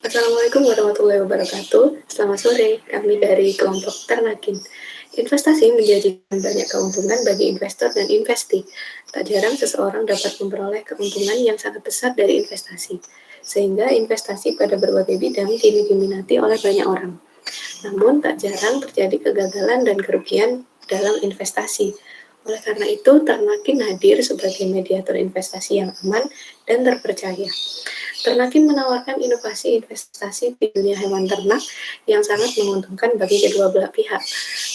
Assalamualaikum warahmatullahi wabarakatuh. Selamat sore, kami dari kelompok Ternakin. Investasi menjanjikan banyak keuntungan bagi investor dan investi. Tak jarang seseorang dapat memperoleh keuntungan yang sangat besar dari investasi, sehingga investasi pada berbagai bidang kini diminati oleh banyak orang. Namun, tak jarang terjadi kegagalan dan kerugian dalam investasi. Oleh karena itu, Ternakin hadir sebagai mediator investasi yang aman dan terpercaya. Ternakin menawarkan inovasi investasi di dunia hewan ternak yang sangat menguntungkan bagi kedua belah pihak.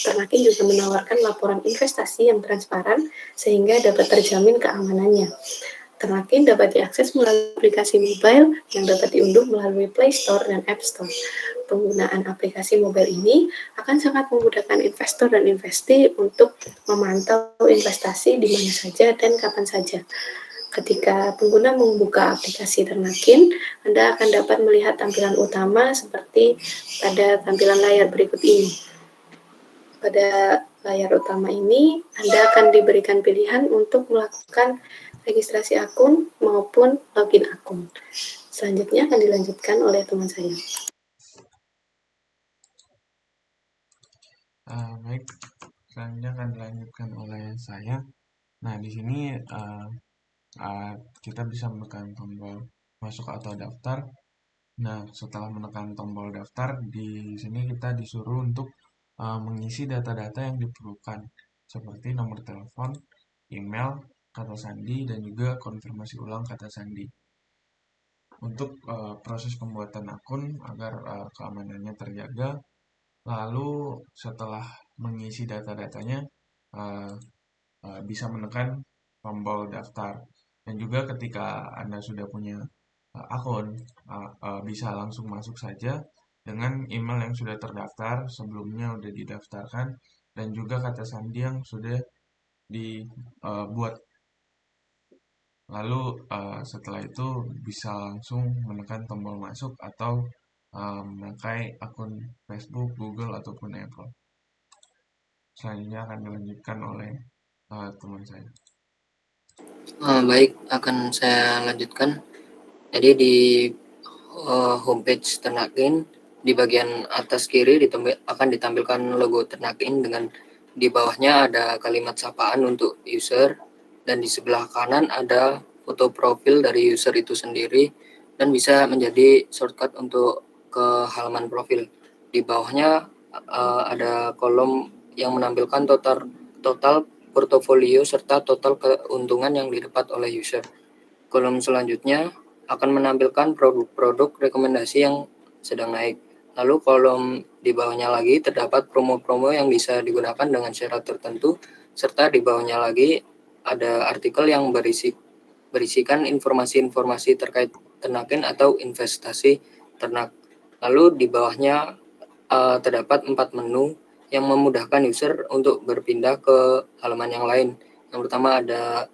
Ternakin juga menawarkan laporan investasi yang transparan sehingga dapat terjamin keamanannya. Ternakin dapat diakses melalui aplikasi mobile yang dapat diunduh melalui Play Store dan App Store. Penggunaan aplikasi mobile ini akan sangat memudahkan investor dan investi untuk memantau investasi di mana saja dan kapan saja. Ketika pengguna membuka aplikasi Ternakin, Anda akan dapat melihat tampilan utama seperti pada tampilan layar berikut ini. Pada layar utama ini, Anda akan diberikan pilihan untuk melakukan registrasi akun maupun login akun. Selanjutnya akan dilanjutkan oleh teman saya. Baik, selanjutnya akan dilanjutkan oleh saya. Nah, di sini kita bisa menekan tombol masuk atau daftar. Nah, setelah menekan tombol daftar, di sini kita disuruh untuk mengisi data-data yang diperlukan, seperti nomor telepon, email, kata sandi, dan juga konfirmasi ulang kata sandi. Untuk proses pembuatan akun agar keamanannya terjaga, lalu setelah mengisi data-datanya, bisa menekan tombol daftar. Dan juga ketika Anda sudah punya akun, bisa langsung masuk saja dengan email yang sudah terdaftar, sebelumnya sudah didaftarkan, dan juga kata sandi yang sudah dibuat. Lalu setelah itu bisa langsung menekan tombol masuk atau memakai akun Facebook, Google, ataupun Apple. Selanjutnya akan dilanjutkan oleh teman saya. Baik, akan saya lanjutkan. Jadi di homepage Ternakin, di bagian atas kiri akan ditampilkan logo Ternakin dengan di bawahnya ada kalimat sapaan untuk user, dan di sebelah kanan ada foto profil dari user itu sendiri dan bisa menjadi shortcut untuk ke halaman profil. Di bawahnya ada kolom yang menampilkan total portofolio serta total keuntungan yang didapat oleh user. Kolom selanjutnya akan menampilkan produk-produk rekomendasi yang sedang naik. Lalu kolom di bawahnya lagi terdapat promo-promo yang bisa digunakan dengan syarat tertentu, serta di bawahnya lagi ada artikel yang berisikan informasi-informasi terkait Ternakin atau investasi ternak. Lalu di bawahnya terdapat 4 menu yang memudahkan user untuk berpindah ke halaman yang lain. Yang pertama ada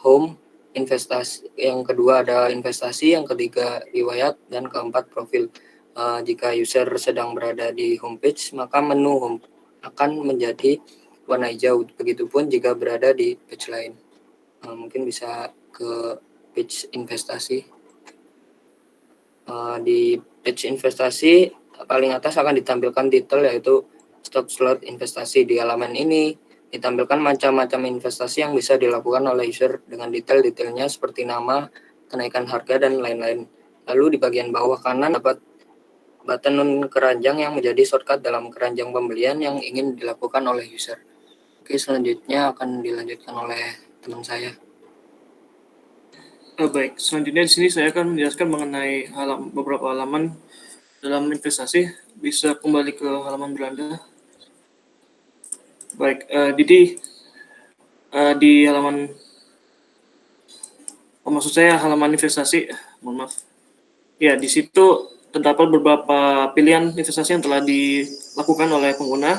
home, investasi, yang kedua ada investasi, yang ketiga riwayat, dan keempat profil. Jika user sedang berada di homepage, maka menu home akan menjadi warna hijau. Begitupun jika berada di page lain. Mungkin bisa ke page investasi. Di page investasi paling atas akan ditampilkan titel, yaitu stock slot investasi. Di halaman ini ditampilkan macam-macam investasi yang bisa dilakukan oleh user dengan detail-detailnya seperti nama, kenaikan harga, dan lain-lain. Lalu di bagian bawah kanan dapat button keranjang yang menjadi shortcut dalam keranjang pembelian yang ingin dilakukan oleh user. Oke, selanjutnya akan dilanjutkan oleh teman saya. Baik, selanjutnya di sini saya akan menjelaskan mengenai beberapa halaman dalam investasi. Bisa kembali ke halaman Belanda. Baik, jadi di halaman, maksud saya halaman investasi, mohon maaf. Ya, di situ terdapat beberapa pilihan investasi yang telah dilakukan oleh pengguna.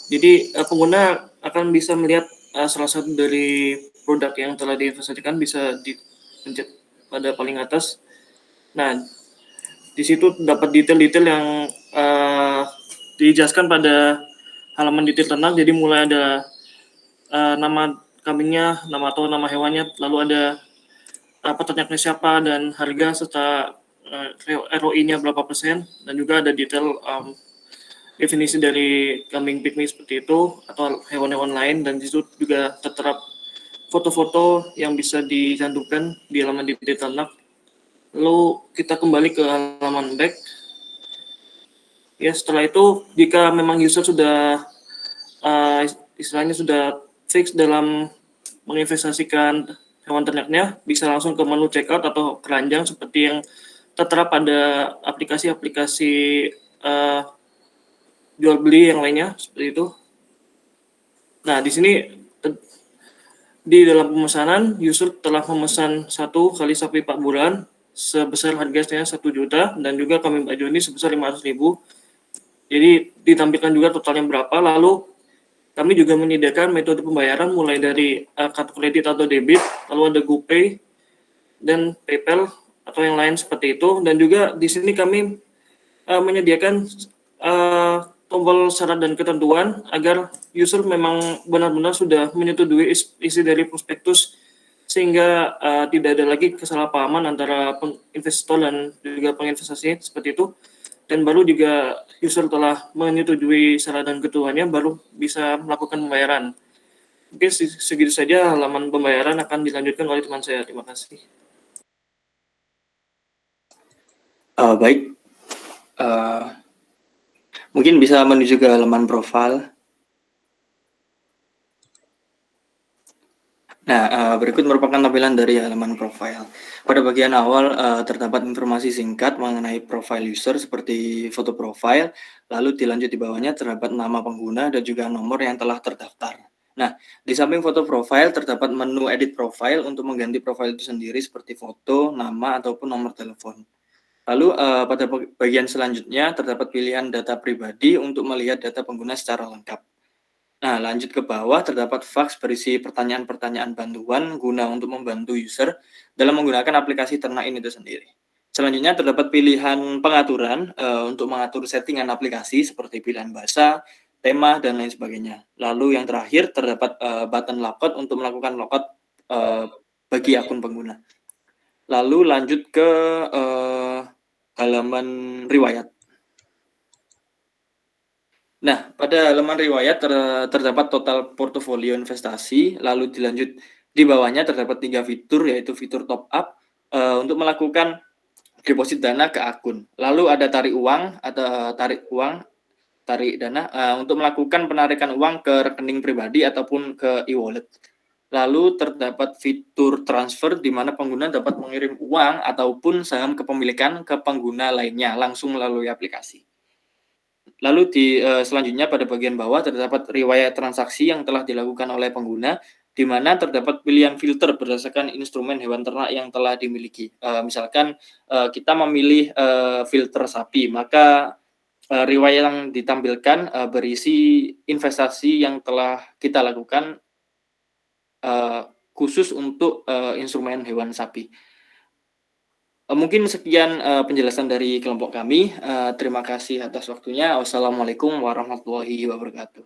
Jadi pengguna akan bisa melihat salah satu dari produk yang telah diinvestasikan, bisa dipencet pada paling atas. Nah, di situ dapat detail-detail yang dijelaskan pada halaman detail ternak. Jadi mulai ada nama kambingnya, nama atau nama hewannya, lalu ada peternaknya siapa, dan harga, serta ROI-nya berapa persen, dan juga ada detail definisi dari kambing pygmy seperti itu atau hewan-hewan lain, dan di situ juga tertera foto-foto yang bisa dicantumkan di halaman detail ternak. Lalu kita kembali ke halaman back. Ya, setelah itu jika memang user sudah istilahnya sudah fix dalam menginvestasikan hewan ternaknya, bisa langsung ke menu checkout atau keranjang seperti yang tertera pada aplikasi-aplikasi jual beli yang lainnya seperti itu. Nah, di sini di dalam pemesanan user telah memesan 1 kali sapi Pak Buran sebesar harganya 1 juta dan juga kambing Pak Joni sebesar 500.000. Jadi ditampilkan juga totalnya berapa. Lalu kami juga menyediakan metode pembayaran mulai dari kartu kredit atau debit, lalu ada GoPay dan PayPal atau yang lain seperti itu. Dan juga di sini kami menyediakan tombol syarat dan ketentuan agar user memang benar-benar sudah menyetujui isi dari prospektus, sehingga tidak ada lagi kesalahpahaman antara investor dan juga penginvestasi seperti itu. Dan baru juga user telah menyetujui syarat dan ketentuannya baru bisa melakukan pembayaran. Mungkin segitu saja halaman pembayaran, akan dilanjutkan oleh teman saya. Terima kasih. Baik. Mungkin bisa menuju ke halaman profil. Nah, berikut merupakan tampilan dari halaman profil. Pada bagian awal terdapat informasi singkat mengenai profil user seperti foto profil, lalu dilanjut di bawahnya terdapat nama pengguna dan juga nomor yang telah terdaftar. Nah, di samping foto profil terdapat menu edit profile untuk mengganti profil itu sendiri seperti foto, nama, ataupun nomor telepon. Lalu pada bagian selanjutnya terdapat pilihan data pribadi untuk melihat data pengguna secara lengkap. Nah, lanjut ke bawah terdapat fax berisi pertanyaan-pertanyaan bantuan guna untuk membantu user dalam menggunakan aplikasi Ternakin itu sendiri. Selanjutnya terdapat pilihan pengaturan untuk mengatur settingan aplikasi seperti pilihan bahasa, tema, dan lain sebagainya. Lalu yang terakhir terdapat button logout untuk melakukan logout bagi akun pengguna. Lalu lanjut ke halaman riwayat. Nah, pada halaman riwayat terdapat total portofolio investasi, lalu dilanjut di bawahnya terdapat 3 fitur, yaitu fitur top up untuk melakukan deposit dana ke akun. Lalu ada tarik dana untuk melakukan penarikan uang ke rekening pribadi ataupun ke e-wallet. Lalu terdapat fitur transfer di mana pengguna dapat mengirim uang ataupun saham kepemilikan ke pengguna lainnya langsung melalui aplikasi. Lalu selanjutnya pada bagian bawah terdapat riwayat transaksi yang telah dilakukan oleh pengguna, di mana terdapat pilihan filter berdasarkan instrumen hewan ternak yang telah dimiliki. Misalkan kita memilih filter sapi, maka riwayat yang ditampilkan berisi investasi yang telah kita lakukan khusus untuk instrumen hewan sapi. Mungkin sekian penjelasan dari kelompok kami. Terima kasih atas waktunya. Wassalamualaikum warahmatullahi wabarakatuh.